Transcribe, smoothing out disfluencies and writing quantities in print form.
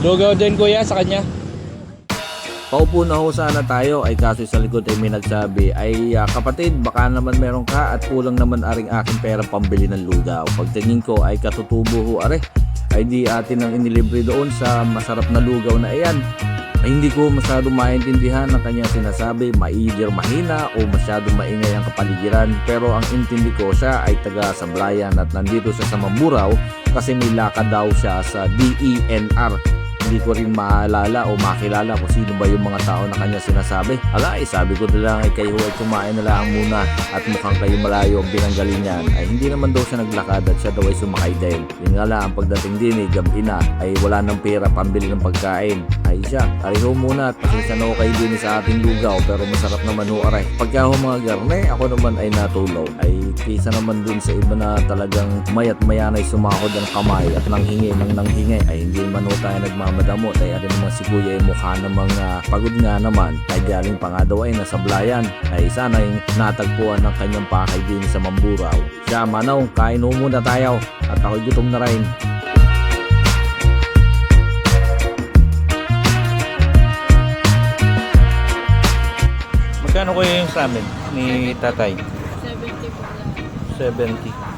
Lugaw din kuya sa kanya. Paupo na ho sana tayo ay kaso sa likod ay may nagsabi ay kapatid baka naman meron ka at kulang naman aring aking pera pambili ng lugaw. Pagtingin ko ay katutubo ho are ay di atin ang inilibre doon sa masarap na lugaw na iyan. Ay hindi ko masyado maintindihan ang kanyang sinasabi, either mahina o masyado maingay ang kapaligiran. Pero ang intindi ko siya ay taga Sablayan at nandito siya sa Mamburao kasi may lakad daw siya sa DENR. Hindi ko rin maalala o makilala kung sino ba yung mga tao na kanya sinasabi. Sabi ko na lang ay kayo ay kumain na lang muna at mukhang kayo malayo ang binanggalin niyan. Ay hindi naman daw siya naglakad at siya daw ay sumakay din. Yun nga lang, pagdating din ay gabi na ay wala ng pera pambili ng pagkain. Ay siya, ariho muna at pasensya na ho kayo din sa ating lugaw pero masarap naman ho aray. Pagka ho mga garne, ako naman ay natulaw. Ay kaysa naman dun sa iba na talagang mayat maya na ay sumahod ang kamay at nanghingi ay hindi man ho tayo nagmamadamot. Ay atin naman si kuya ay mukha namang pagod nga naman ay galing pa nga daw ay nasa Sablayan. Ay sana yung natagpuan ng kanyang pakay din sa Mamburao. Siya manaw, kain ho muna tayo at ako'y gutom na rin. Magkano kuya yung sa amin ni tatay? 70 po lang. 70.